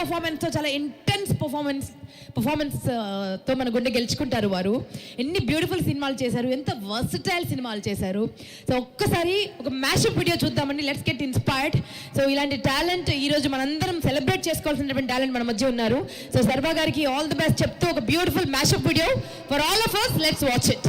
పెర్ఫార్మెన్స్తో, చాలా ఇంటెన్స్ పర్ఫార్మెన్స్తో మన గుండె గెలుచుకుంటారు వారు. ఎన్ని బ్యూటిఫుల్ సినిమాలు చేశారు, ఎంత వర్సటైల్ సినిమాలు చేశారు. సో ఒక్కసారి ఒక మ్యాషప్ వీడియో చూద్దామండి. Let's get inspired. సో ఇలాంటి టాలెంట్ ఈరోజు మనందరం సెలబ్రేట్ చేసుకోవాల్సినటువంటి టాలెంట్ మన మధ్య ఉన్నారు. సో సర్వా గారికి ఆల్ ది బెస్ట్ చెప్తూ ఒక beautiful mashup video for all of us. Let's watch it.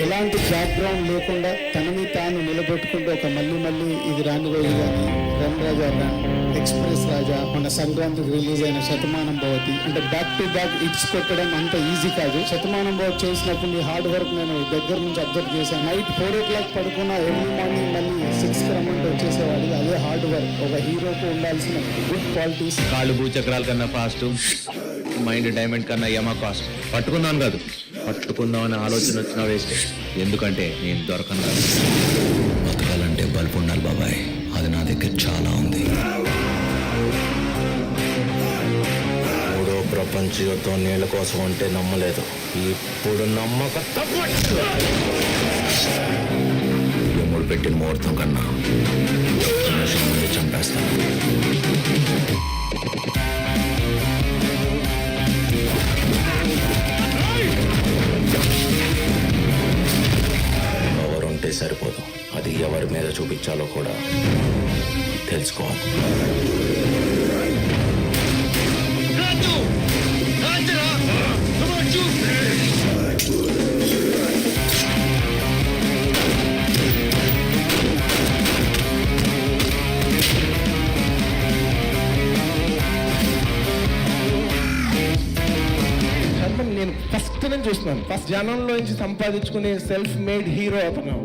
ఎలాంటి బ్యాక్గ్రౌండ్ లేకుండా తనని తాను నిలబెట్టుకుంటూ ఒక మళ్ళీ ఇది రాని రోజు కానీ, రన్ రాజా రన్, ఎక్స్ప్రెస్ రాజా, మన సంక్రాంతికి రిలీజ్ అయిన శతమానం భవతి, అంటే బ్యాక్ టు బ్యాక్ హిట్స్ కొట్టడం అంత ఈజీ కాదు. శతమానం భవతి చేసినప్పుడు ఈ హార్డ్ వర్క్ నేను దగ్గర నుంచి అబ్జర్వ్ చేశాను. నైట్ 4 o'clock పడుకున్న ఎర్లీ మార్నింగ్ మళ్ళీ 6కి రమ్మంటే వచ్చేసేవాడు. అదే హార్డ్ వర్క్. ఒక హీరోకు ఉండాల్సిన గుడ్ క్వాలిటీస్. కాళ్ళు భూచక్రాల కన్నా ఫాస్ట్, మైండ్ డైమండ్ కన్నా యమా కాస్ట్. పట్టుకున్నాను కాదు, పట్టుకుందామని ఆలోచన వచ్చినా వేస్ట్. ఎందుకంటే నేను దొరకను కాదు. బతకాలంటే బల్బు ఉండాలి బాబాయ్, అది నా దగ్గర చాలా ఉంది. మూడో ప్రపంచ యుద్ధం నీళ్ళ కోసం అంటే నమ్మలేదు, ఇప్పుడు నమ్మక తప్పట్టు. ఎముడు పెట్టిన ముహూర్తం కన్నా ముందు చంపేస్తాను. ఎవరుంటే సరిపోదు, అది ఎవరి మీద చూపించాలో కూడా తెలుసుకోవాలి. నేను ఫస్ట్ నుంచి చూస్తున్నాను. ఫస్ట్ జనంలో నుంచి సంపాదించుకునే సెల్ఫ్ మేడ్ హీరో అతను.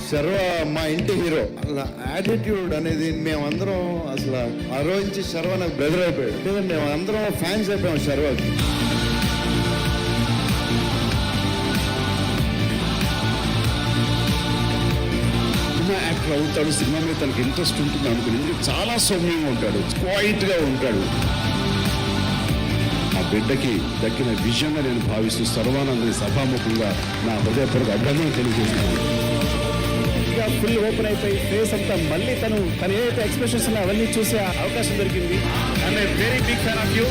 శర్వ మా ఇంటి హీరో. అలా యాటిట్యూడ్ అనేది మేమందరం అసలు ఆ రోజు నుంచి శర్వ నాకు బ్రదర్ అయిపోయాడు. మేము అందరం ఫ్యాన్స్ అయిపోయాం శర్వకి. సినిమా యాక్టర్ అవుతాడు, సినిమా మీద తనకి ఇంట్రెస్ట్ ఉంటుంది అనుకుని చాలా సౌమ్యంగా ఉంటాడు, క్వైట్గా ఉంటాడు. ఆ బిడ్డకి దక్కిన విజయంగా నేను భావిస్తూ సర్వానందని సభాముఖంగా నా హృదయపూర్వక అభినందనలు తెలియజేస్తున్నాను. ఫుల్ ఓపెన్ అయిపోయి ఫేస్ అంతా మళ్ళీ తను ఏదైతే ఎక్స్ప్రెషన్స్ ఉన్నాయో అవన్నీ చూసే అవకాశం దొరికింది. I'm a very big fan of you.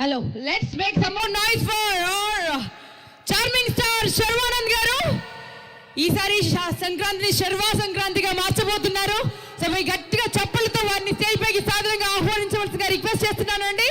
Hello, let's make some more noise for our charming star Sharwanand garu. ఈసారి సంక్రాంతిని శర్వా సంక్రాంతిగా మార్చబోతున్నారు. సో మీ గట్టిగా చప్పలతో వారిని స్టేజ్ పైకి సాధారణంగా ఆహ్వానించవలసిందిగా రిక్వెస్ట్ చేస్తున్నాను అండి.